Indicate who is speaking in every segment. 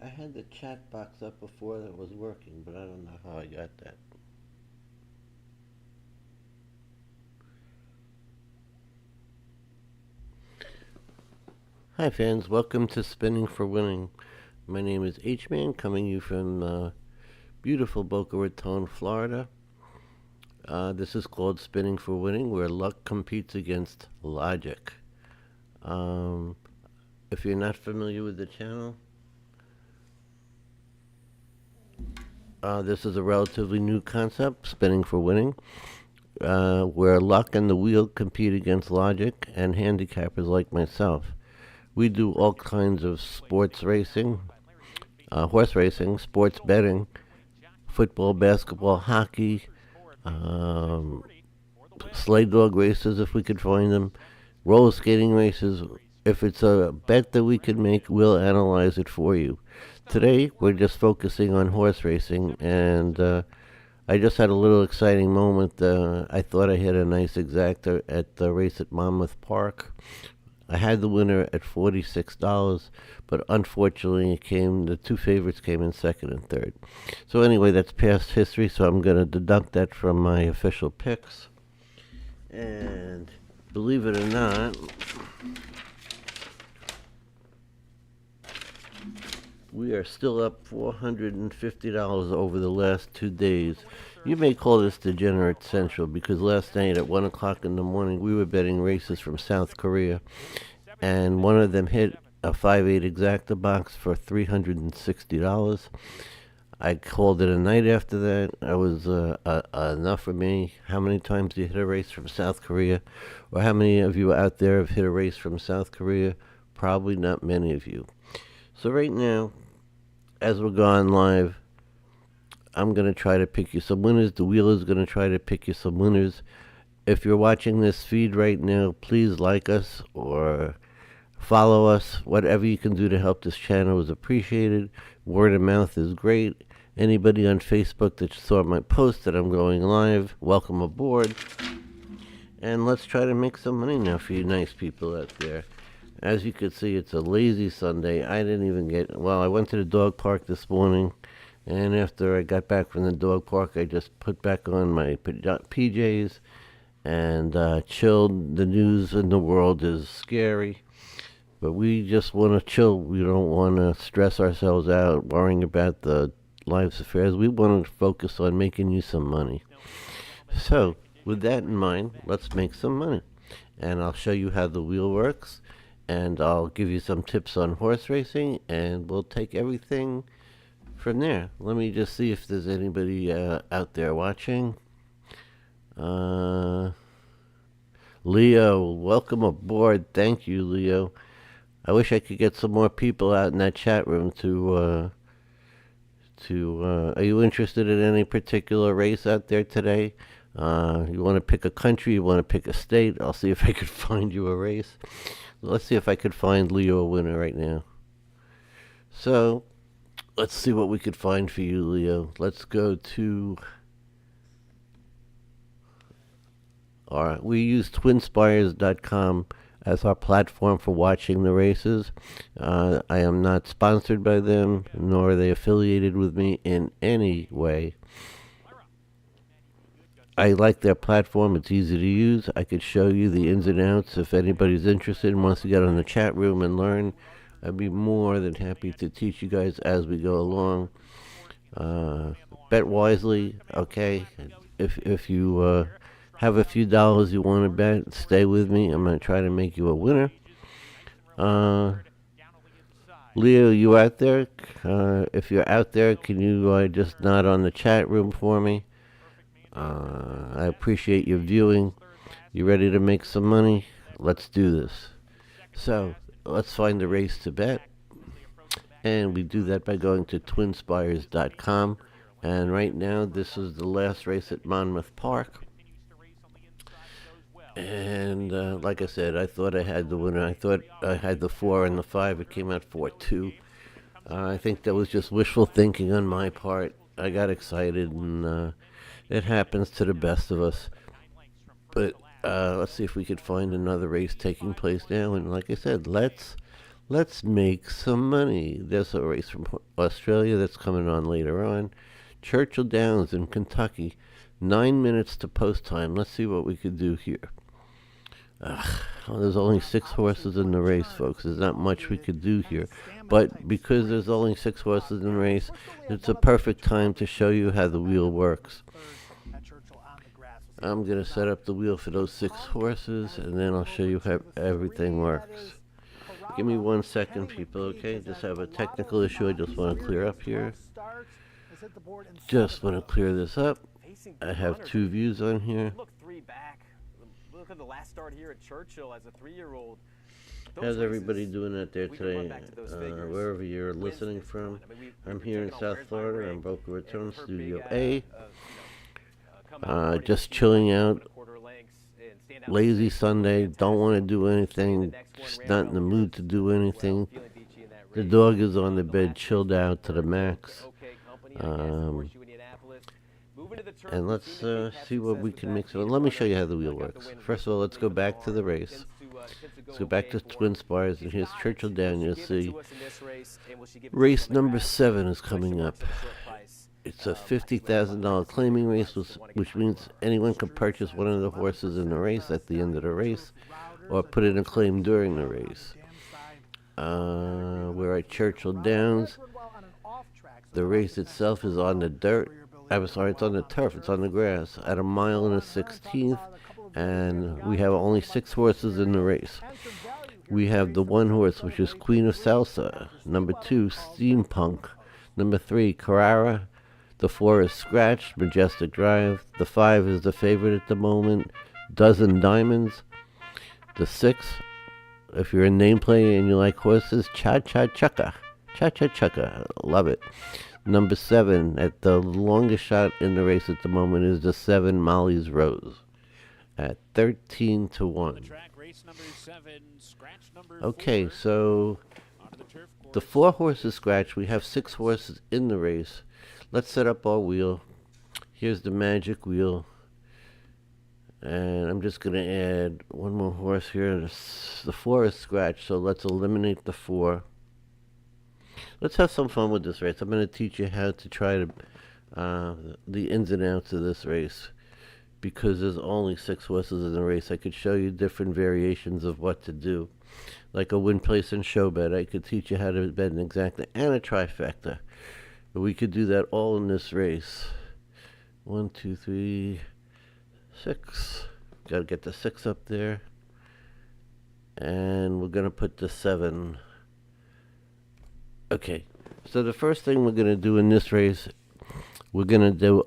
Speaker 1: I had the chat box up before that was working, but I don't know how I got that. Hi, fans. Welcome to Spinning for Winning. My name is H-Man, coming you from beautiful Boca Raton, Florida. This is called Spinning for Winning, where luck competes against logic. Um, if you're not familiar with the channel, this is a relatively new concept, Spinning for Winning, where luck and the wheel compete against logic and handicappers like myself. We do all kinds of sports racing, horse racing, sports betting, football, basketball, hockey, um, sleigh dog races if we could find them, roller skating races. If it's a bet that we could make, we'll analyze it for you. Today, we're just focusing on horse racing, and I just had a little exciting moment. I thought I hit a nice exacta at the race at Monmouth Park. I had the winner at $46, but unfortunately, the two favorites came in second and third. So anyway, that's past history. So I'm going to deduct that from my official picks. And believe it or not, we are still up $450 over the last 2 days. You may call this degenerate central because last night at 1 o'clock in the morning we were betting races from South Korea, and one of them hit a 5/8 exacta box for $360. I called it a night after that. I was enough for me. How many times do you hit a race from South Korea? Or how many of you out there have hit a race from South Korea? Probably not many of you. So right now, as we're going live, I'm going to try to pick you some winners. The wheel is going to try to pick you some winners. If you're watching this feed right now, please like us or follow us. Whatever you can do to help this channel is appreciated. Word of mouth is great. Anybody on Facebook that saw my post that I'm going live, welcome aboard. And let's try to make some money now for you nice people out there. As you can see, it's a lazy Sunday. I didn't even I went to the dog park this morning, and after I got back from the dog park, I just put back on my PJs and chilled. The news in the world is scary, but we just want to chill. We don't want to stress ourselves out worrying about the life's affairs. We want to focus on making you some money. So, with that in mind, let's make some money. And I'll show you how the wheel works, and I'll give you some tips on horse racing, and we'll take everything from there. Let me just see if there's anybody out there watching. Leo, welcome aboard. Thank you, Leo. I wish I could get some more people out in that chat room are you interested in any particular race out there today? You want to pick a country? You want to pick a state? I'll see if I could find you a race. Let's see if I could find Leo a winner right now. So, let's see what we could find for you, Leo. Let's go to... Alright, we use Twinspires.com as our platform for watching the races. I am not sponsored by them, nor are they affiliated with me in any way. I like their platform. It's easy to use. I could show you the ins and outs. If anybody's interested and wants to get on the chat room and learn, I'd be more than happy to teach you guys as we go along. Bet wisely, okay? If you have a few dollars you want to bet, stay with me. I'm going to try to make you a winner. Leo, you out there? If you're out there, can you just nod on the chat room for me? I appreciate your viewing. You ready to make some money? Let's do this. So, let's find a race to bet. And we do that by going to twinspires.com. And right now, this is the last race at Monmouth Park. And like I said, I thought I had the winner. I thought I had the 4 and the 5. It came out 4-2. I think that was just wishful thinking on my part. I got excited, and it happens to the best of us. But let's see if we could find another race taking place now. And like I said, let's Let's make some money. There's a race from Australia that's coming on later on. Churchill Downs in Kentucky. 9 minutes to post time. Let's see what we could do here. Well, there's only 6 horses in the race, folks. There's not much we could do here. But because there's only 6 horses in the race, it's a perfect time to show you how the wheel works. I'm going to set up the wheel for those 6 horses, and then I'll show you how everything works. Give me 1 second, people, okay? Just have a technical issue I just want to clear up here. Just want to clear this up. I have 2 views on here.
Speaker 2: Look at the last start here at Churchill as a 3-year-old.
Speaker 1: How's everybody doing out there today? Wherever you're listening from. I'm here in South Florida on Boca Raton, Studio A. Just chilling out. Lazy Sunday. Don't want to do anything. Just not in the mood to do anything. The dog is on the bed, chilled out to the max. And let's see what we can mix. Let me show you how the wheel works. First of all, let's go back to the race. Let's go back to Twinspires, and here's Churchill Down. You'll see race number 7 is coming up. It's a $50,000 claiming race, which means anyone can purchase one of the horses in the race at the end of the race, or put in a claim during the race. We're at Churchill Downs. The race itself is on the dirt. I'm sorry, it's on the turf. It's on the grass at 1 mile and a 16th, and we have only 6 horses in the race. We have the 1 horse, which is Queen of Salsa. Number 2, Steampunk. Number 3, Carrara. The 4 is Scratch, Majestic Drive. The 5 is the favorite at the moment, Dozen Diamonds. The 6, if you're a nameplate and you like horses, Cha Cha Chucka. Cha Cha Chucka. Love it. Number 7, at the longest shot in the race at the moment, is the 7, Molly's Rose, at 13 to 1. Okay, so the 4 horses scratch. We have 6 horses in the race. Let's set up our wheel. Here's the magic wheel. And I'm just going to add 1 more horse here. The 4 is scratch, so let's eliminate the 4. Let's have some fun with this race. I'm going to teach you how to try to the ins and outs of this race. Because there's only 6 horses in the race, I could show you different variations of what to do. Like a win, place, and show bet. I could teach you how to bet an exacta and a trifecta. But we could do that all in this race. 1, 2, 3, 6. Got to get the 6 up there. And we're going to put the 7. Okay, so the first thing we're going to do in this race, we're going to do,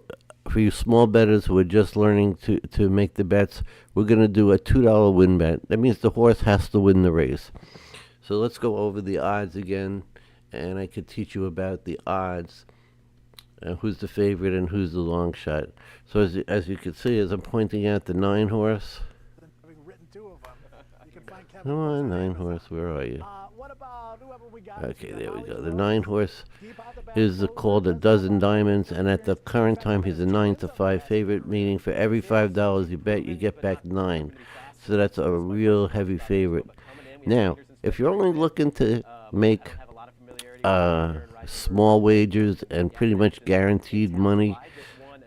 Speaker 1: for you small bettors who are just learning to make the bets, we're going to do a $2 win bet. That means the horse has to win the race. So let's go over the odds again, and I could teach you about the odds, who's the favorite and who's the long shot. So as you can see, as I'm pointing out the 9 horse. Come on, 9 horse, where are you? Okay, there we go. The 9 horse is called a Dozen Diamonds, and at the current time, he's a 9 to 5 favorite, meaning for every $5 you bet, you get back 9. So that's a real heavy favorite. Now, if you're only looking to make small wagers and pretty much guaranteed money,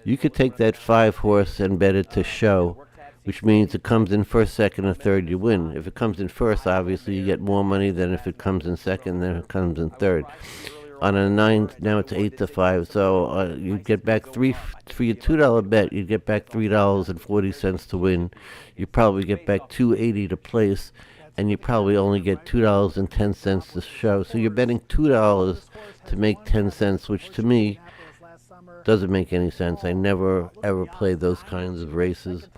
Speaker 1: you could take that 5 horse and bet it to show, which means it comes in first, second, or third, you win. If it comes in first, obviously you get more money than if it comes in second, then it comes in third. On a 9, now it's 8 to 5, so you get back for your $2 bet, you get back $3.40 to win. You probably get back $2.80 to place, and you probably only get $2.10 to show. So you're betting $2 to make 10 cents, which to me doesn't make any sense. I never ever play those kinds of races.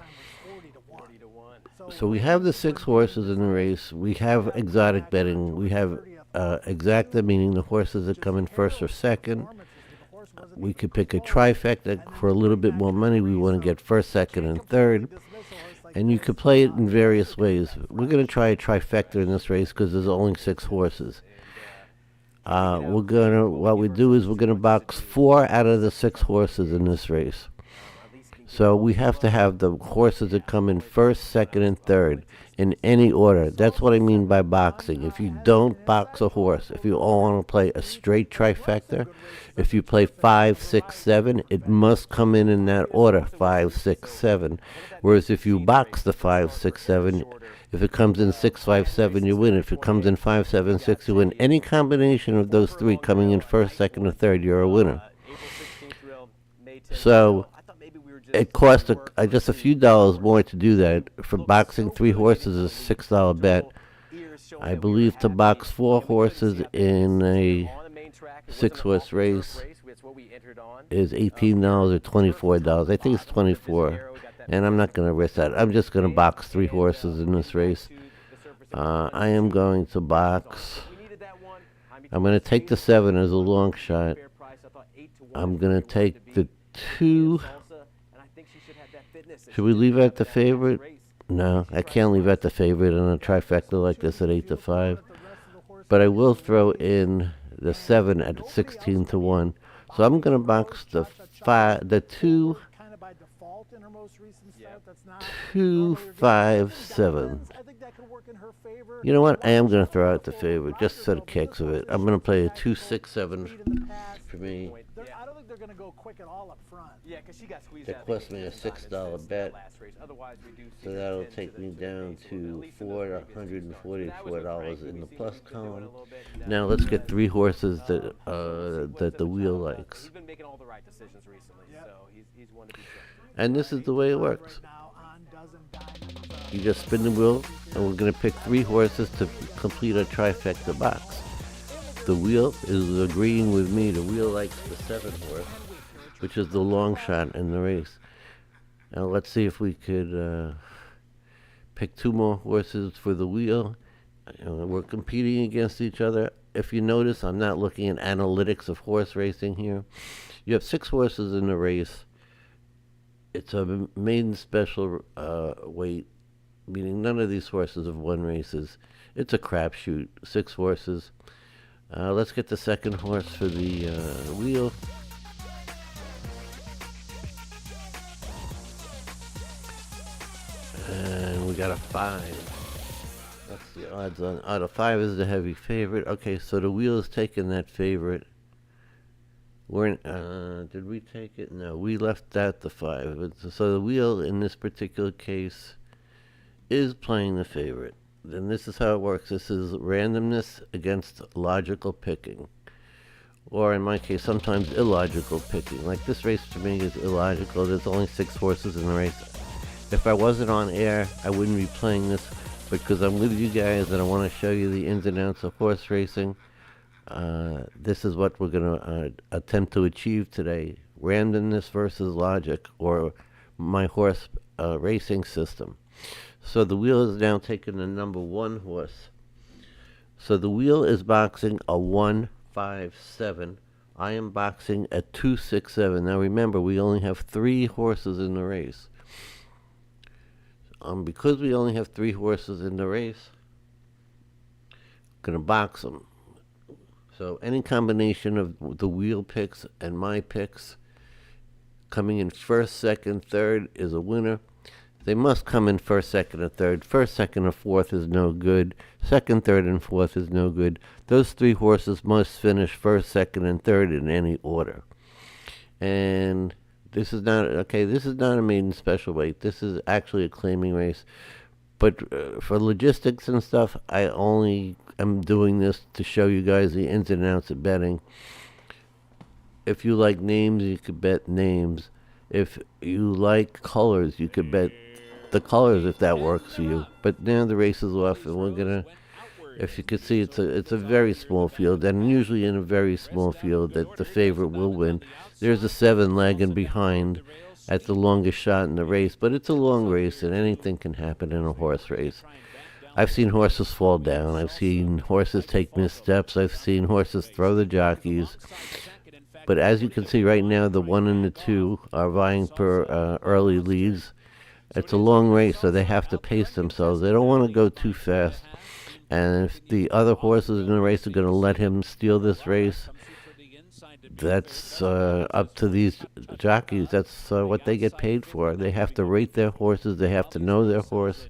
Speaker 1: So we have the 6 horses in the race. We have exotic betting. We have exacta, meaning the horses that come in first or second. We could pick a trifecta for a little bit more money. We want to get first, second, and third. And you could play it in various ways. We're going to try a trifecta in this race because there's only 6 horses. What we do is we're going to box 4 out of the 6 horses in this race. So we have to have the horses that come in first, second, and third in any order. That's what I mean by boxing. If you don't box a horse, if you all want to play a straight trifecta, if you play 5, 6, 7, it must come in that order, 5, 6, 7. Whereas if you box the 5, 6, 7, if it comes in 6, 5, 7, you win. If it comes in 5, 7, 6, you win. Any combination of those three coming in first, second, or third, you're a winner. So it costs just a few dollars more to do that. For boxing 3 horses is a $6 bet. I believe to box 4 horses in a 6-horse race is $18 or $24. I think it's 24, and I'm not going to risk that. I'm just going to box 3 horses in this race. I am going to box. I'm going to take the 7 as a long shot. I'm going to take the 2. Should we leave out the favorite? No, I can't leave out the favorite in a trifecta like this at 8-5. But I will throw in the 7 at 16-1. So I'm going to box the 2, 2, 5, 7. You know what? I am going to throw out the favorite, just for the kicks of it. I'm going to play a 2, 6, 7 for me.
Speaker 3: I don't think they're going to go quick at all up front.
Speaker 2: Yeah, because she got squeezed
Speaker 1: That
Speaker 2: out.
Speaker 1: cost me a $6 bet.
Speaker 2: Otherwise, we do see
Speaker 1: So that'll take me down to $444 in the plus column. Now let's get 3 horses that the wheel likes.
Speaker 2: He's been making all the right decisions recently, so he's one to be trusted.
Speaker 1: And this is the way it works. You just spin the wheel, and we're going to pick 3 horses to complete a trifecta box. The wheel is agreeing with me. The wheel likes the 7 horse, which is the long shot in the race. Now let's see if we could pick 2 more horses for the wheel. We're competing against each other. If you notice, I'm not looking at analytics of horse racing here. You have 6 horses in the race. It's a maiden special weight, meaning none of these horses have won races. It's a crapshoot. 6 horses. Let's get the second horse for the wheel. And we got a 5. That's the odds on. The 5 is the heavy favorite. Okay, so the wheel is taking that favorite. Did we take it? No, we left out the 5. So the wheel in this particular case is playing the favorite. Then this is how it works. This is randomness against logical picking. Or in my case, sometimes illogical picking. Like this race to me is illogical. There's only 6 horses in the race. If I wasn't on air, I wouldn't be playing this. Because I'm with you guys and I want to show you the ins and outs of horse racing. This is what we're going to attempt to achieve today. Randomness versus logic, or my horse racing system. So the wheel is now taking the number 1 horse. So the wheel is boxing a 1, 5, 7. I am boxing a 2, 6, 7. Now remember, we only have 3 horses in the race. Because we only have 3 horses in the race, I'm going to box them. So any combination of the wheel picks and my picks coming in first, second, third is a winner. They must come in first, second, or third. First, second, or fourth is no good. Second, third, and fourth is no good. Those 3 horses must finish first, second, and third in any order. And this is not a maiden special weight. This is actually a claiming race. But for logistics and stuff, I only am doing this to show you guys the ins and outs of betting. If you like names, you could bet names. If you like colors, you could bet the colors if that works for you. But now the race is off, and we're gonna. If you can see, it's a very small field, and usually in a very small field that the favorite will win. There's a 7 lagging behind at the longest shot in the race, but it's a long race, and anything can happen in a horse race. I've seen horses fall down. I've seen horses take missteps. I've seen horses throw the jockeys. But as you can see right now, the 1 and the 2 are vying for early leads. It's a long race, so they have to pace themselves. They don't want to go too fast. And if the other horses in the race are going to let him steal this race, that's up to these jockeys. That's what they get paid for. They have to rate their horses. They have to know their horse.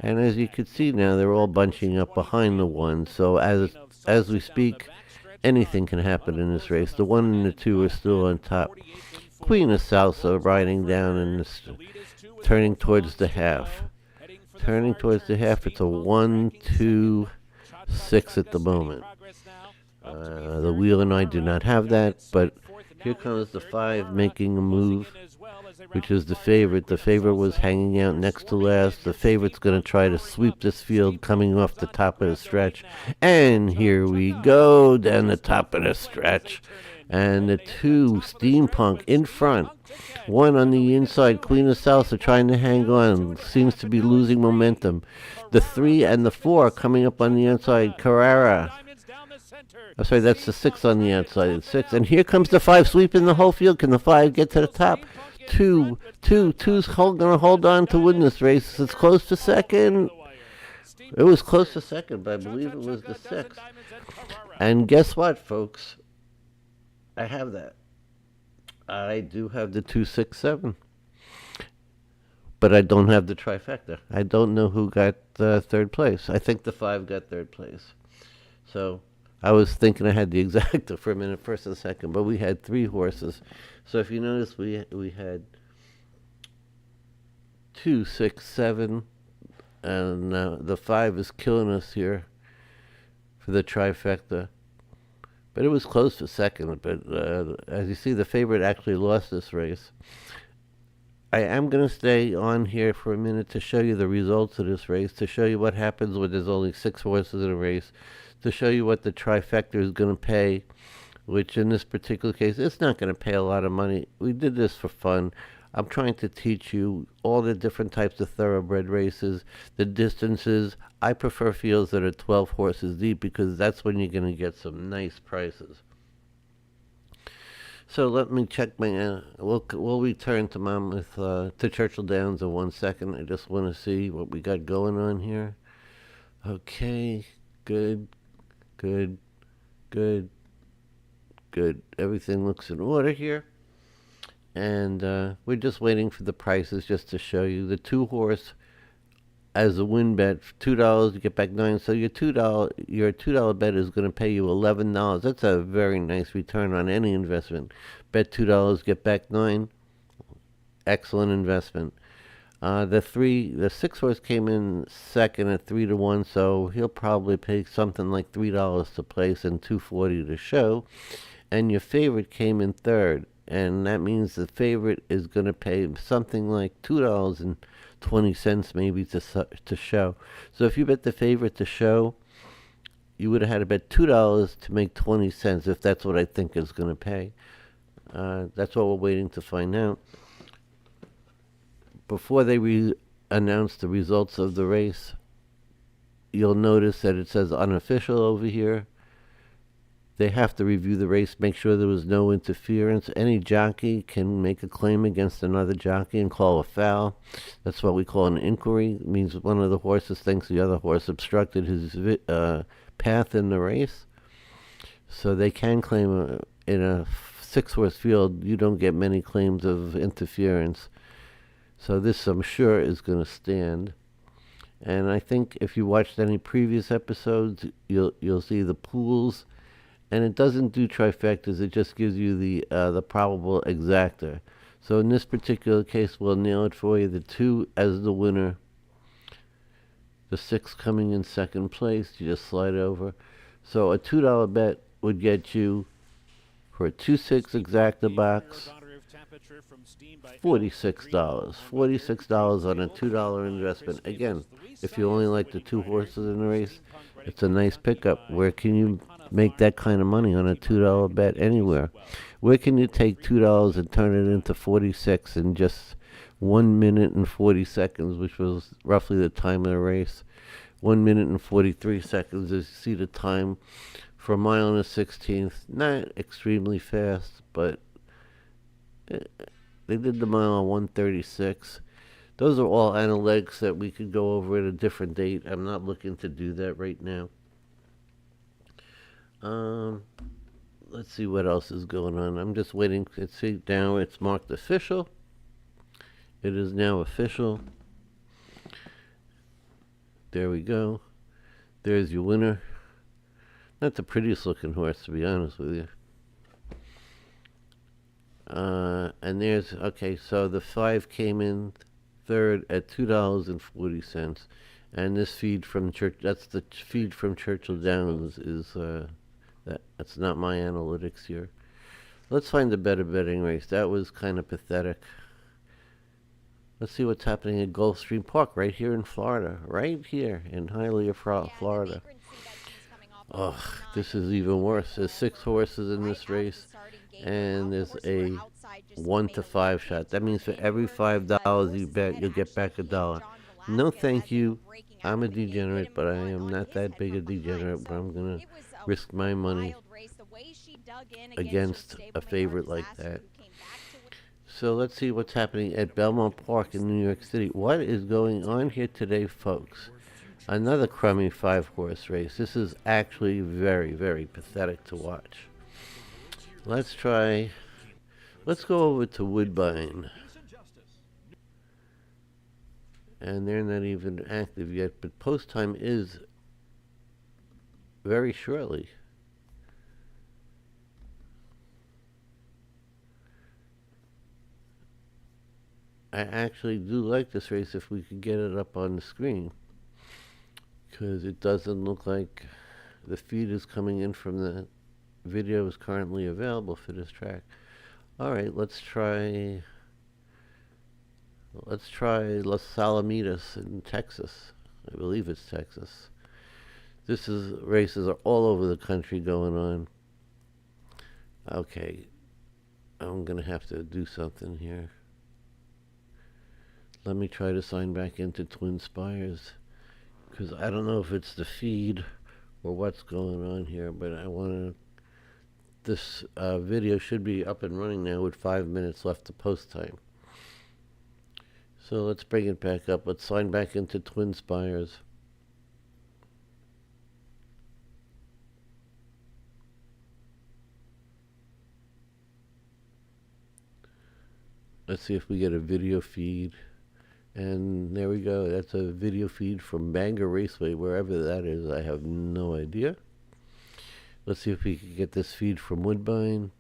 Speaker 1: And as you can see now, they're all bunching up behind the one. So as we speak, anything can happen in this race. The one and the two are still on top. Queen of Salsa riding down and turning towards the half. Turning towards the half, it's a 1, 2, 6 at the moment. The wheel and I do not have that, but here comes the 5 making a move, which is the favorite. The favorite was hanging out next to last. The favorite's going to try to sweep this field coming off the top of the stretch. And here we go down the top of the stretch. And the 2, Steampunk, in front. 1 on the inside, Queen of Salsa trying to hang on. Seems to be losing momentum. The 3 and the 4 coming up on the inside, Carrera. I'm sorry, that's the 6 on the outside. It's 6. And here comes the 5 sweeping the whole field. Can the 5 get to the top? Two's going to hold on to win this race. It's close to second. It was close to second, but I believe it was the 6. And guess what, folks? I have that. I do have the 2, 6, 7. But I don't have the trifecta. I don't know who got third place. I think the 5 got third place. So I was thinking I had the exacta for a minute, first and second, but we had 3 horses. So if you notice, we had 2, 6, 7, and the 5 is killing us here for the trifecta. But it was close for second. But as you see, the favorite actually lost this race. I am going to stay on here for a minute to show you the results of this race, to show you what happens when there's only 6 horses in a race, to show you what the trifecta is going to pay, which in this particular case, it's not going to pay a lot of money. We did this for fun. I'm trying to teach you all the different types of thoroughbred races, the distances. I prefer fields that are 12 horses deep because that's when you're going to get some nice prices. So let me check my. We'll return to Monmouth to Churchill Downs in 1 second. I just want to see what we got going on here. Okay, good. Everything looks in order here. And we're just waiting for the prices just to show you. The 2 horse as a win bet, $2, you get back 9. So your $2 bet is going to pay you $11. That's a very nice return on any investment. Bet $2, get back 9. Excellent investment. The 6 horse came in second at 3-1, so he'll probably pay something like $3 to place and $2.40 to show. And your favorite came in third. And that means the favorite is going to pay something like $2.20 maybe to show. So if you bet the favorite to show, you would have had to bet $2 to make 20 cents if that's what I think is going to pay. That's what we're waiting to find out. Before they announce the results of the race, you'll notice that it says unofficial over here. They have to review the race, make sure there was no interference. Any jockey can make a claim against another jockey and call a foul. That's what we call an inquiry. It means one of the horses thinks the other horse obstructed his path in the race. So they can claim in a 6-horse field, you don't get many claims of interference. So this, I'm sure, is going to stand. And I think if you watched any previous episodes, you'll see the pools. And it doesn't do trifectas, it just gives you the probable exacta. So in this particular case, we'll nail it for you. The 2 as the winner. The 6 coming in second place, you just slide over. So a $2 bet would get you, for a 2-6 exacta box, $46. $46 on a $2 investment. Again, if you only like the 2 horses in the race, it's a nice pickup. Where can you make that kind of money on a $2 bet anywhere? Where can you take $2 and turn it into 46 in just 1 minute and 40 seconds, which was roughly the time of the race? 1 minute and 43 seconds is, see, the time for a mile and a 16th. Not extremely fast, but they did the mile on 136. Those are all analytics that we could go over at a different date. I'm not looking to do that right now. Let's see what else is going on. I'm just waiting to see. Now it's marked official. It is now official. There we go. There's your winner. Not the prettiest looking horse, to be honest with you. And there's, okay, so the 5 came in third at $2.40. And this feed from that's the feed from Churchill Downs is, that's not my analytics here. Let's find a better betting race. That was kind of pathetic. Let's see what's happening at Gulfstream Park right here in Florida. Right here in Hialeah, Florida. Oh, this is even worse. There's 6 horses in this race, and there's a 1 to 5 shot. That means for every $5 you bet, you'll get back $1. No, thank you. I'm a degenerate, but I am not that big a degenerate, but I'm going to risk my money against a favorite like that. So let's see what's happening at Belmont Park in New York City. What is going on here today, folks? Another crummy 5-horse race. This is actually very, very pathetic to watch. Let's go over to Woodbine. And they're not even active yet, but post time is very shortly. I actually do like this race if we could get it up on the screen, because it doesn't look like the feed is coming in from the video is currently available for this track. All right, let's try Los Alamitos in Texas. I believe it's Texas. Races are all over the country going on. Okay, I'm gonna have to do something here. Let me try to sign back into Twinspires, because I don't know if it's the feed or what's going on here, but this video should be up and running now with 5 minutes left to post time. So let's bring it back up. Let's sign back into Twinspires. Let's see if we get a video feed. And there we go. That's a video feed from Bangor Raceway, wherever that is. I have no idea. Let's see if we can get this feed from Woodbine.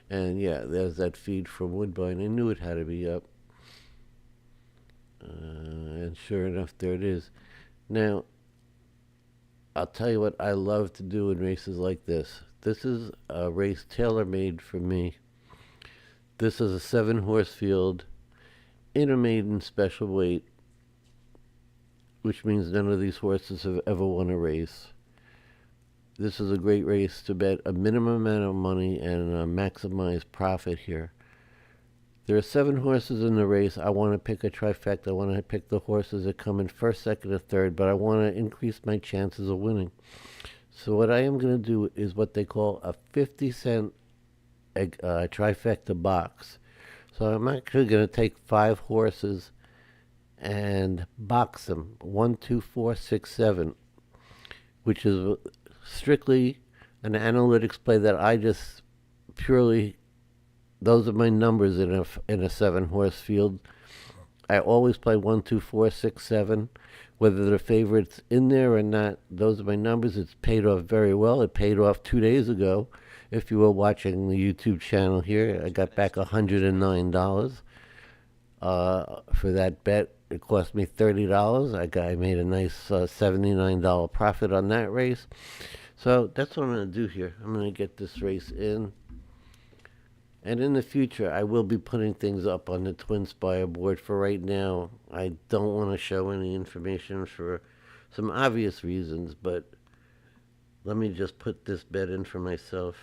Speaker 1: And yeah, there's that feed from Woodbine. I knew it had to be up. And sure enough, there it is. Now, I'll tell you what I love to do in races like this. This is a race tailor-made for me. This is a 7-horse field in a maiden special weight, which means none of these horses have ever won a race. This is a great race to bet a minimum amount of money and maximize profit here. There are 7 horses in the race. I want to pick a trifecta. I want to pick the horses that come in first, second, or third, but I want to increase my chances of winning. So what I am going to do is what they call a 50-cent trifecta box. So I'm actually going to take 5 horses and box them. 1, 2, 4, 6, 7, which is strictly an analytics play that I just purely, those are my numbers in a 7-horse field. I always play 1, 2, 4, 6, 7, whether the favorite's in there or not. Those are my numbers. It's paid off very well. It paid off 2 days ago. If you were watching the YouTube channel here, I got back $109 for that bet. It cost me $30. I made a nice $79 profit on that race. So that's what I'm going to do here. I'm going to get this race in. And in the future, I will be putting things up on the Twinspire board. For right now, I don't want to show any information for some obvious reasons, but let me just put this bet in for myself.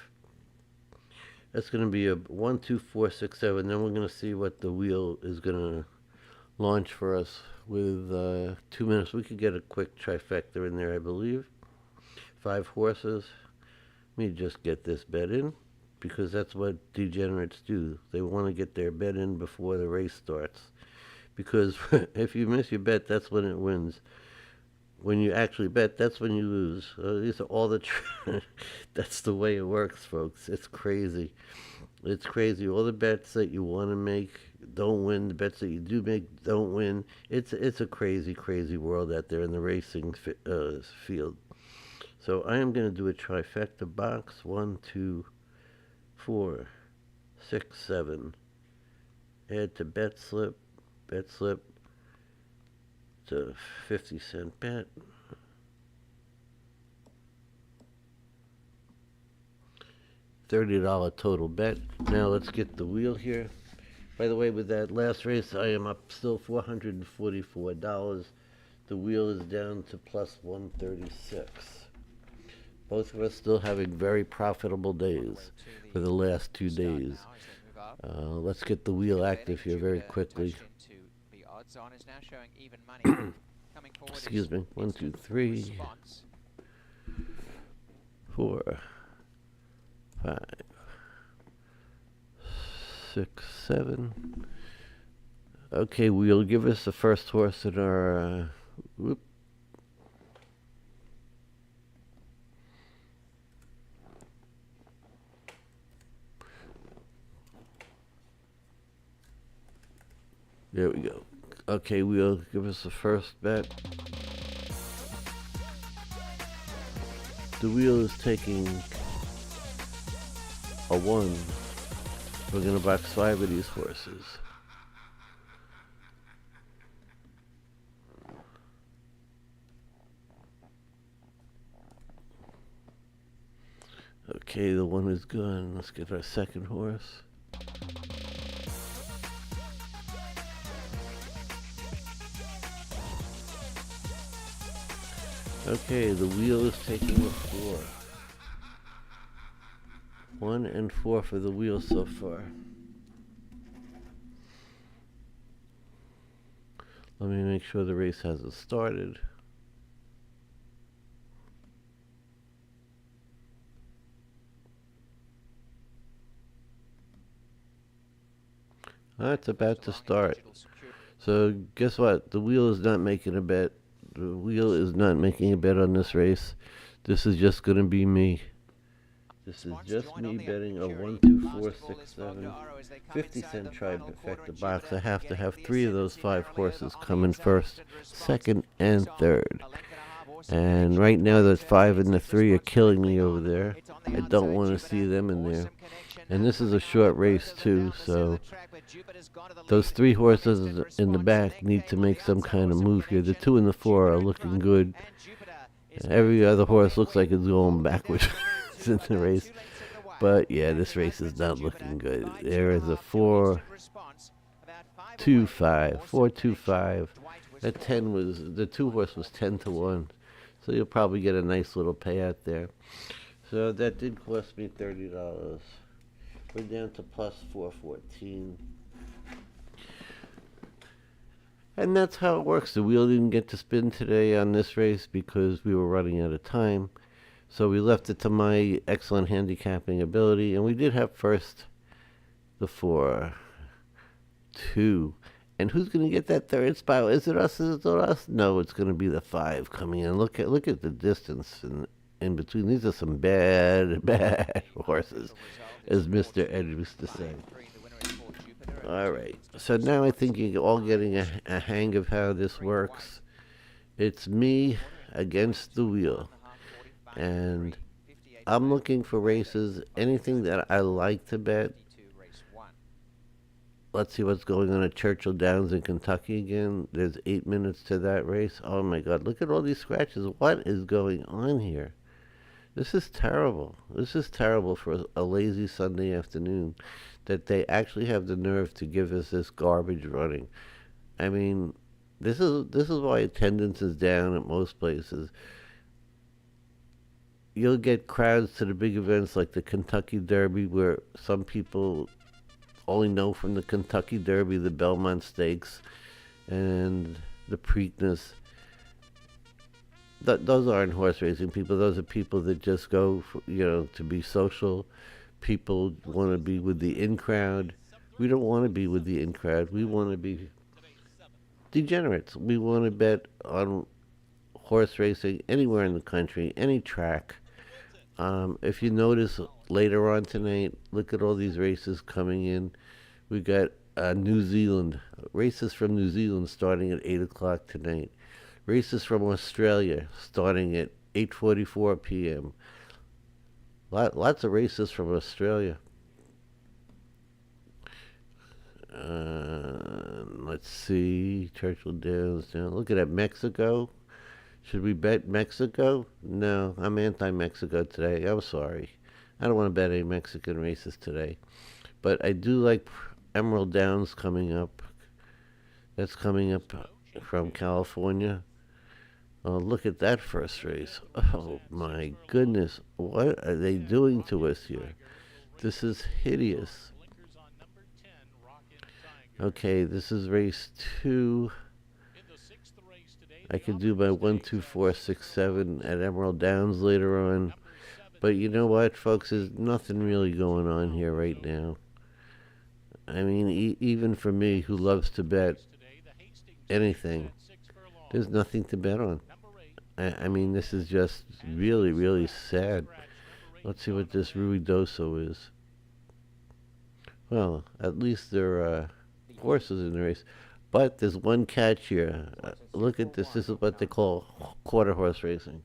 Speaker 1: That's going to be a 1, 2, 4, 6, 7. Then we're going to see what the wheel is going to launch for us with 2 minutes. We could get a quick trifecta in there, I believe. 5 horses. Let me just get this bet in, because that's what degenerates do. They want to get their bet in before the race starts. Because if you miss your bet, that's when it wins. when you actually bet, that's when you lose. These are all the. That's the way it works, folks. It's crazy. It's crazy. All the bets that you want to make don't win. The bets that you do make don't win. It's a crazy, crazy world out there in the racing field. So I am going to do a trifecta box. 1, 2, 4, 6, 7. Add to bet slip. Bet slip. It's a 50-cent bet. $30 total bet. Now let's get the wheel here. By the way, with that last race, I am up still $444. The wheel is down to plus 136. Both of us still having very profitable days for the last 2 days. Let's get the wheel active here very quickly. Excuse me. 1, 2, 3, 4, 5, 6, 7. Okay, wheel, give us the first horse in our. Whoop. There we go. Okay, wheel, give us the first bet. The wheel is taking a 1. We're going to box 5 of these horses. Okay, the 1 is gone. Let's get our second horse. Okay, the wheel is taking a 4. 1 and 4 for the wheel so far. Let me make sure the race hasn't started. It's about to start. So guess what? The wheel is not making a bet. The wheel is not making a bet on this race. This is just going to be me. This is just me betting a 1, 2, 4, 6, 7, 50-cent trifecta box. I have to have 3 of those 5 horses come in first, second, and third. And right now the 5 and the 3 are killing me over there. I don't want to see them in there. And this is a short race too, so those 3 horses in the back need to make some kind of move here. The 2 and the 4 are looking good. Every other horse looks like it's going backwards in the race. But yeah, this race is not looking good. There is a 4, 2, 5, 4, 2, 5. That 10 was, the 2 horse was 10 to 1. So you'll probably get a nice little payout there. So that did cost me $30. We're down to plus 414. And that's how it works. The wheel didn't get to spin today on this race because we were running out of time. So we left it to my excellent handicapping ability. And we did have first the 4, 2. And who's going to get that third spot? Is it us? Is it us? No, it's going to be the 5 coming in. Look at the distance in between. These are some bad horses, as Mr. Ed used to say. All right. So now I think you're all getting a hang of how this works. It's me against the wheel. And I'm looking for races, anything that I like to bet. Let's see what's going on at Churchill Downs in Kentucky again. There's 8 minutes to that race. Oh my God, look at all these scratches. What is going on here? This is terrible. This is terrible for a lazy Sunday afternoon that they actually have the nerve to give us this garbage running. I mean, this is why attendance is down at most places. You'll get crowds to the big events like the Kentucky Derby where some people only know from the Kentucky Derby, the Belmont Stakes, and the Preakness. Those aren't horse racing people. Those are people that just go, to be social. People want to be with the in crowd. We don't want to be with the in crowd. We want to be degenerates. We want to bet on horse racing anywhere in the country, any track. If you notice later on tonight, look at all these races coming in. We got New Zealand races from New Zealand starting at 8 o'clock tonight. Races from Australia starting at 8:44 p.m. Lots of races from Australia. Let's see, Churchill Downs down. Look at that, Mexico. Should we bet Mexico? No, I'm anti-Mexico today. I'm sorry. I don't want to bet any Mexican races today. But I do like Emerald Downs coming up. That's coming up from California. Oh, look at that first race. Oh, my goodness. What are they doing to us here? This is hideous. Okay, this is race 2. I could do my 1, 2, 4, 6, 7 at Emerald Downs later on. But you know what, folks? There's nothing really going on here right now. I mean, even for me, who loves to bet anything, there's nothing to bet on. I mean, this is just really, really sad. Let's see what this Ruidoso is. Well, at least there are horses in the race. But there's one catch here. Look at this. This is what they call quarter horse racing.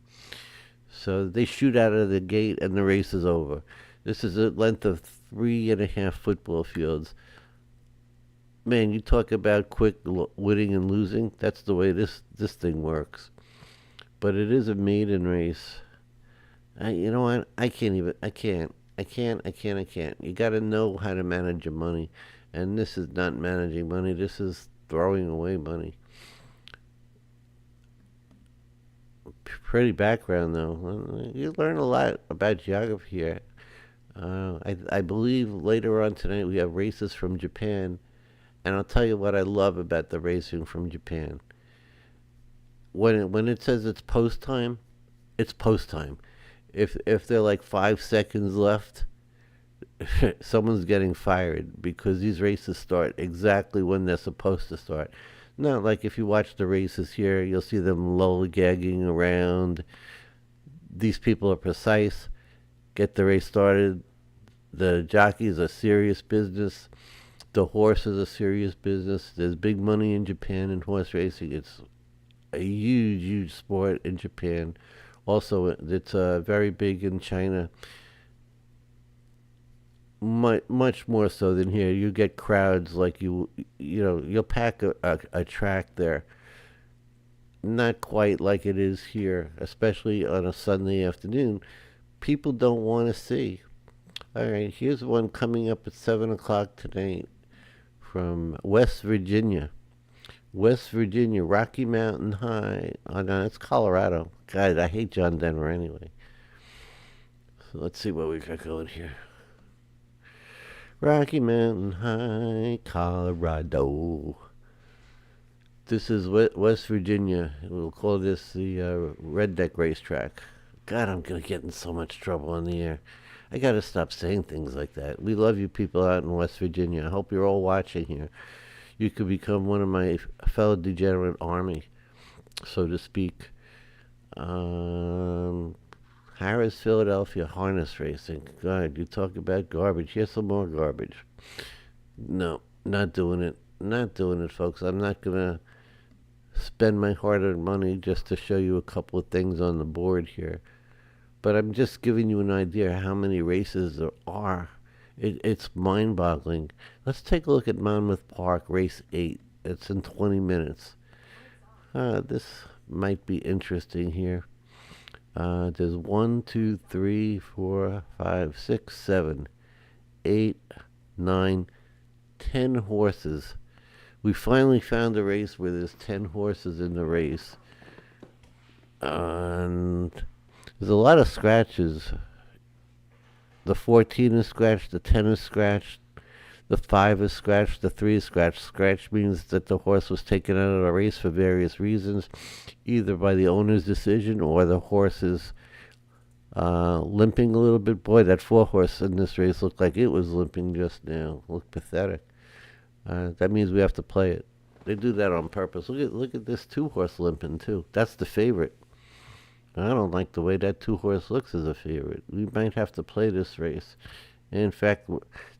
Speaker 1: So they shoot out of the gate and the race is over. This is a length of 3.5 football fields. Man, you talk about quick winning and losing. That's the way this thing works. But it is a maiden race. You know what? I can't. You got to know how to manage your money. And this is not managing money. This is throwing away money. Pretty background, though. You learn a lot about geography here. I believe later on tonight we have races from Japan. And I'll tell you what I love about the racing from Japan. When it says it's post time, it's post time. If they're like 5 seconds left, someone's getting fired because these races start exactly when they're supposed to start. Not like if you watch the races here, you'll see them lollygagging around. These people are precise. Get the race started. The jockeys are serious business. The horses are serious business. There's big money in Japan in horse racing. It's a huge, huge sport in Japan. Also, it's very big in China. Much more so than here. You get crowds like you'll pack a track there. Not quite like it is here, especially on a Sunday afternoon. People don't want to see. All right, here's one coming up at 7 o'clock tonight from West Virginia. West Virginia, Rocky Mountain High. Oh, no, it's Colorado. God, I hate John Denver anyway. So let's see what we got going here. Rocky Mountain High, Colorado. This is West Virginia. We'll call this the Redneck Racetrack. God, I'm going to get in so much trouble on the air. I got to stop saying things like that. We love you people out in West Virginia. I hope you're all watching here. You could become one of my fellow degenerate army, so to speak. Harris, Philadelphia, harness racing. God, you talk about garbage. Here's some more garbage. No, not doing it. Not doing it, folks. I'm not going to spend my hard-earned money just to show you a couple of things on the board here. But I'm just giving you an idea how many races there are. It's mind-boggling. Let's take a look at Monmouth Park, race 8. It's in 20 minutes. This might be interesting here. There's 1, 2, 3, 4, 5, 6, 7, 8, 9, 10 horses. We finally found a race where there's 10 horses in the race. And there's a lot of scratches. The 14 is scratched, the 10 is scratched, the 5 is scratched, the 3 is scratched. Scratch means that the horse was taken out of the race for various reasons, either by the owner's decision or the horse is limping a little bit. Boy, that 4 horse in this race looked like it was limping just now. Looked pathetic. That means we have to play it. They do that on purpose. Look at this 2 horse limping too. That's the favorite. I don't like the way that 2 horse looks as a favorite. We might have to play this race. In fact,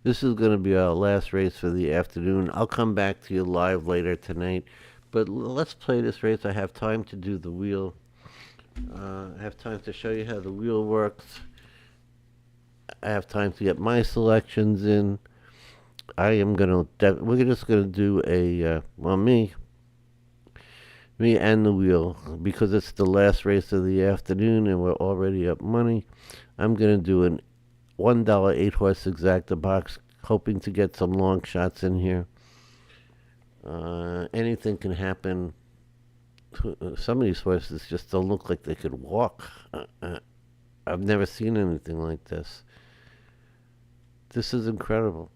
Speaker 1: this is going to be our last race for the afternoon. I'll come back to you live later tonight. But let's play this race. I have time to do the wheel. I have time to show you how the wheel works. I have time to get my selections in. We're just gonna do me and the wheel, because it's the last race of the afternoon and we're already up money. I'm gonna do an $1 8-horse exacta box, hoping to get some long shots in here. Anything can happen. Some of these horses just don't look like they could walk. I've never seen anything like this. This is incredible.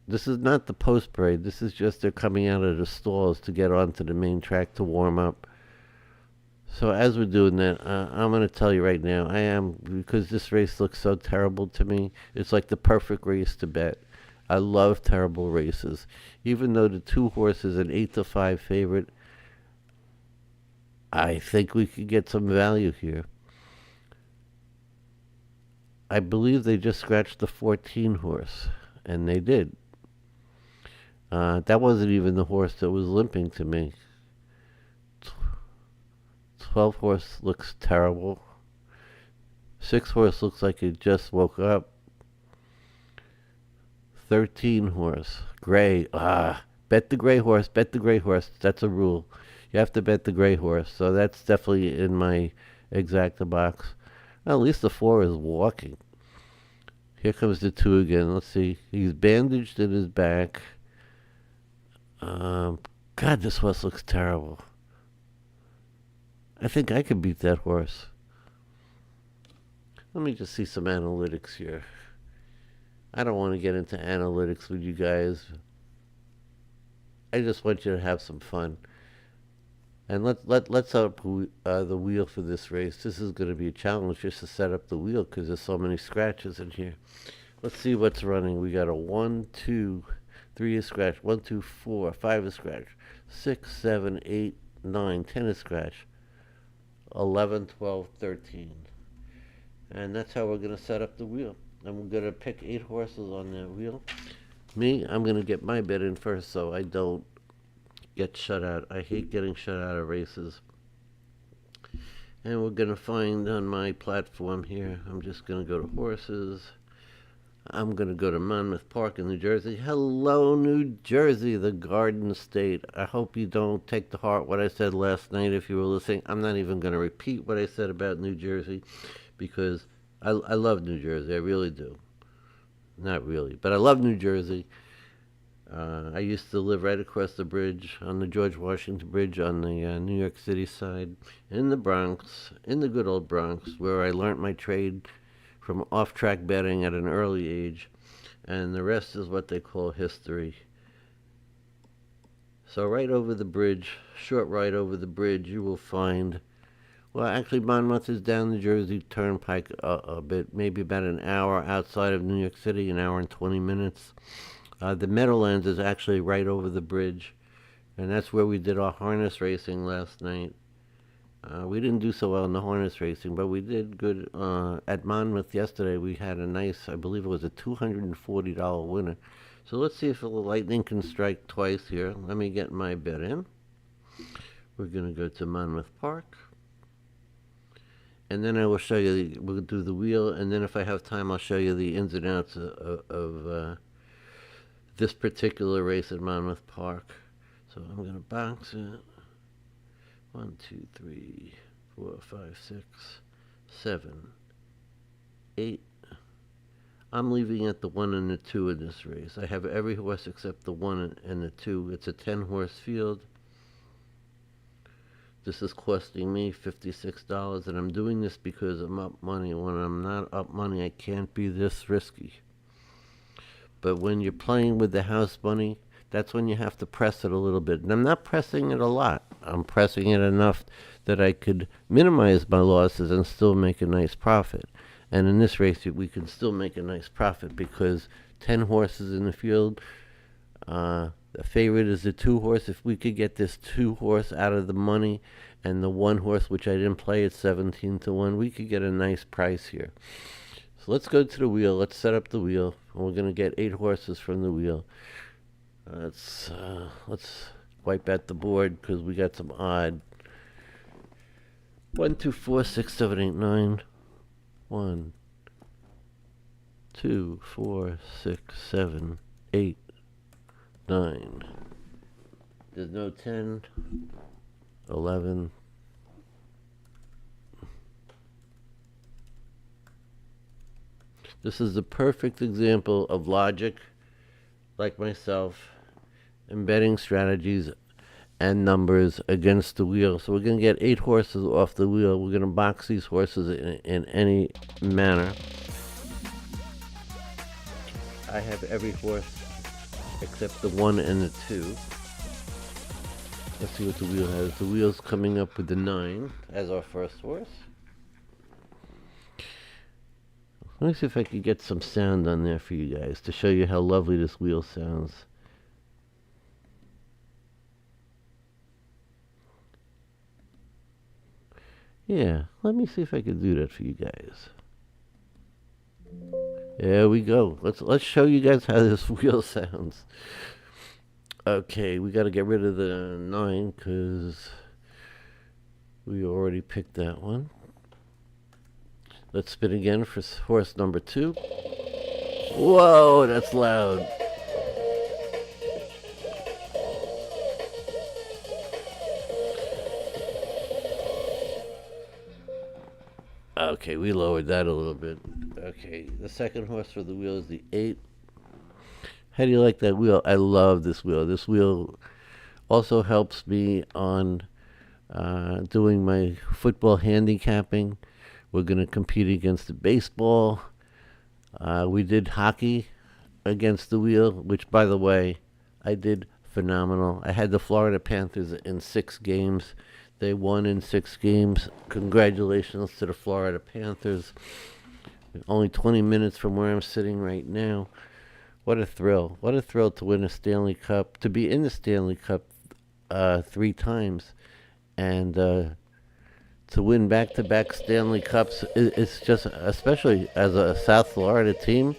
Speaker 1: This is not the post parade. This is just they're coming out of the stalls to get onto the main track to warm up. So as we're doing that, I'm going to tell you right now, because this race looks so terrible to me, it's like the perfect race to bet. I love terrible races. Even though the 2 horse is an 8-5 favorite, I think we could get some value here. I believe they just scratched the 14 horse, and they did. That wasn't even the horse that was limping to me. 12 horse looks terrible. 6 horse looks like it just woke up. 13 horse, gray. Bet the gray horse, bet the gray horse. That's a rule. You have to bet the gray horse. So that's definitely in my exacta box. Well, at least the 4 is walking. Here comes the 2 again. Let's see. He's bandaged in his back. God, this horse looks terrible. I think I could beat that horse. Let me just see some analytics here. I don't want to get into analytics with you guys. I just want you to have some fun. And let's set up the wheel for this race. This is going to be a challenge just to set up the wheel because there's so many scratches in here. Let's see what's running. We got a 1, 2, 3 is scratch. 1, 2, 4, 5 is scratch. 6, 7, 8, 9, 10 is scratch. 11, 12, 13. And that's how we're going to set up the wheel. And we're going to pick 8 horses on that wheel. I'm going to get my bet in first so I don't get shut out. I hate getting shut out of races. And we're going to find on my platform here, I'm just going to go to horses. I'm going to go to Monmouth Park in New Jersey. Hello, New Jersey, the Garden State. I hope you don't take to heart what I said last night if you were listening. I'm not even going to repeat what I said about New Jersey because I love New Jersey. I really do. Not really, but I love New Jersey. I used to live right across the bridge on the George Washington Bridge on the New York City side in the Bronx, in the good old Bronx, where I learned my trade from off-track betting at an early age, and the rest is what they call history. So right over the bridge, short ride over the bridge, you will find, well, actually Monmouth is down the Jersey Turnpike a bit, maybe about an hour outside of New York City, an hour and 20 minutes. The Meadowlands is actually right over the bridge, and that's where we did our harness racing last night. We didn't do so well in the harness racing, but we did good at Monmouth yesterday. We had a nice, I believe it was a $240 winner. So let's see if the lightning can strike twice here. Let me get my bet in. We're going to go to Monmouth Park. And then I will show you, we'll do the wheel, and then if I have time, I'll show you the ins and outs of this particular race at Monmouth Park. So I'm going to box it. 1, 2, 3, 4, 5, 6, 7, 8. I'm leaving at the 1 and the 2 in this race. I have every horse except the 1 and the 2. It's a 10-horse field. This is costing me $56, and I'm doing this because I'm up money. When I'm not up money, I can't be this risky. But when you're playing with the house money, that's when you have to press it a little bit. And I'm not pressing it a lot. I'm pressing it enough that I could minimize my losses and still make a nice profit. And in this race, we can still make a nice profit because 10 horses in the field. The favorite is the 2 horse. If we could get this 2 horse out of the money and the one horse which I didn't play at 17 to 1, we could get a nice price here. So let's go to the wheel. Let's set up the wheel. And we're going to get 8 horses from the wheel. Let's wipe out the board because we got some odd. 1, 2, 4, 6, 7, 8, 9. 1, 2, 4, 6, 7, 8, 9. There's no 10, 11. This is the perfect example of logic, like myself, and betting strategies and numbers against the wheel. So we're going to get 8 horses off the wheel. We're going to box these horses in any manner. I have every horse except the 1 and the 2. Let's see what the wheel has. The wheel's coming up with the 9 as our first horse. Let me see if I can get some sound on there for you guys to show you how lovely this wheel sounds. Yeah, let me see if I can do that for you guys. There we go. Let's show you guys how this wheel sounds. Okay, we got to get rid of the 9 because we already picked that one. Let's spin again for horse number 2. Whoa, that's loud. Okay, we lowered that a little bit. Okay, the second horse for the wheel is the 8. How do you like that wheel? I love this wheel. This wheel also helps me on doing my football handicapping. We're going to compete against the baseball. We did hockey against the wheel, which, by the way, I did phenomenal. I had the Florida Panthers in 6 games. They won in 6 games. Congratulations to the Florida Panthers. Only 20 minutes from where I'm sitting right now. What a thrill. What a thrill to win a Stanley Cup, to be in the Stanley Cup 3 times. And to win back-to-back Stanley Cups, it's just, especially as a South Florida team,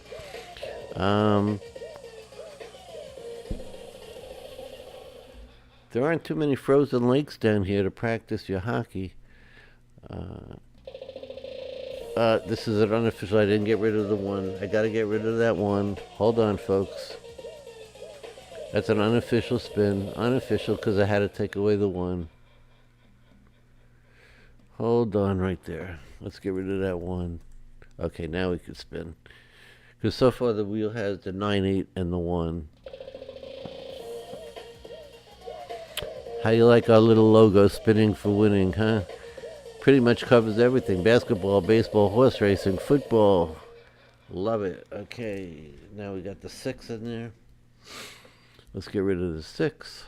Speaker 1: there aren't too many frozen lakes down here to practice your hockey. This is an unofficial. I didn't get rid of the 1. I got to get rid of that 1. Hold on, folks. That's an unofficial spin. Unofficial because I had to take away the 1. Hold on right there. Let's get rid of that 1. Okay, now we can spin. Because so far the wheel has the 9, 8, and the 1. How you like our little logo, spinning for winning, huh? Pretty much covers everything. Basketball, baseball, horse racing, football. Love it. Okay, now we got the 6 in there. Let's get rid of the 6.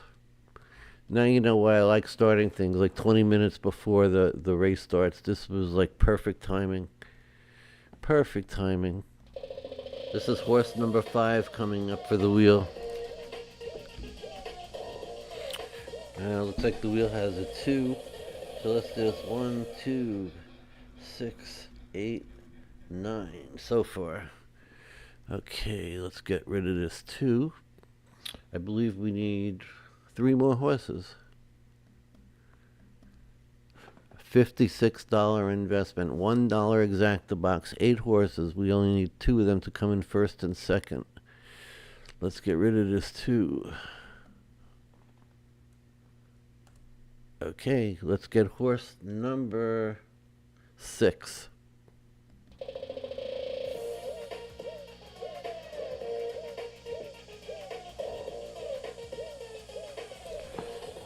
Speaker 1: Now you know why I like starting things like 20 minutes before the race starts. This was like perfect timing. Perfect timing. This is horse number 5 coming up for the wheel. Looks like the wheel has a 2. So let's do this. 1, 2, 6, 8, 9 so far. Okay, let's get rid of this 2. I believe we need 3 more horses. $56 investment, $1 exacta box, 8 horses. We only need 2 of them to come in first and second. Let's get rid of this 2. Okay, let's get horse number 6.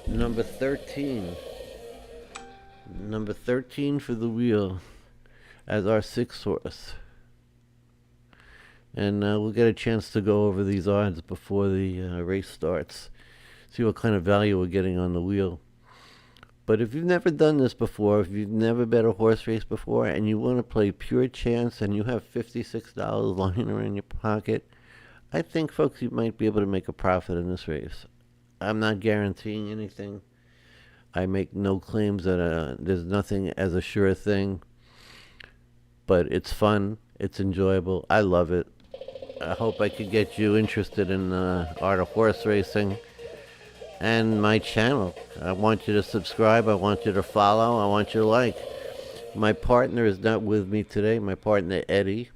Speaker 1: Number 13. Number 13 for the wheel as our 6th horse. And we'll get a chance to go over these odds before the race starts. See what kind of value we're getting on the wheel. But if you've never done this before, if you've never bet a horse race before, and you want to play pure chance and you have $56 lying around in your pocket, I think, folks, you might be able to make a profit in this race. I'm not guaranteeing anything, I make no claims that there's nothing as a sure thing, but it's fun. It's enjoyable. I love it. I hope I could get you interested in the art of horse racing and my channel. I want you to subscribe. I want you to follow. I want you to like. My partner is not with me today. My partner, Eddie.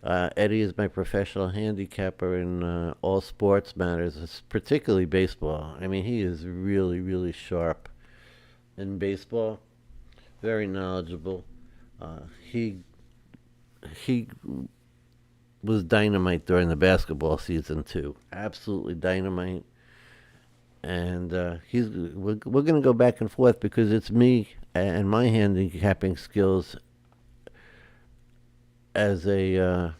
Speaker 1: Eddie is my professional handicapper in all sports matters, particularly baseball. I mean, he is really, really sharp in baseball. Very knowledgeable. He was dynamite during the basketball season too. Absolutely dynamite. And we're going to go back and forth because it's me and my handicapping skills as a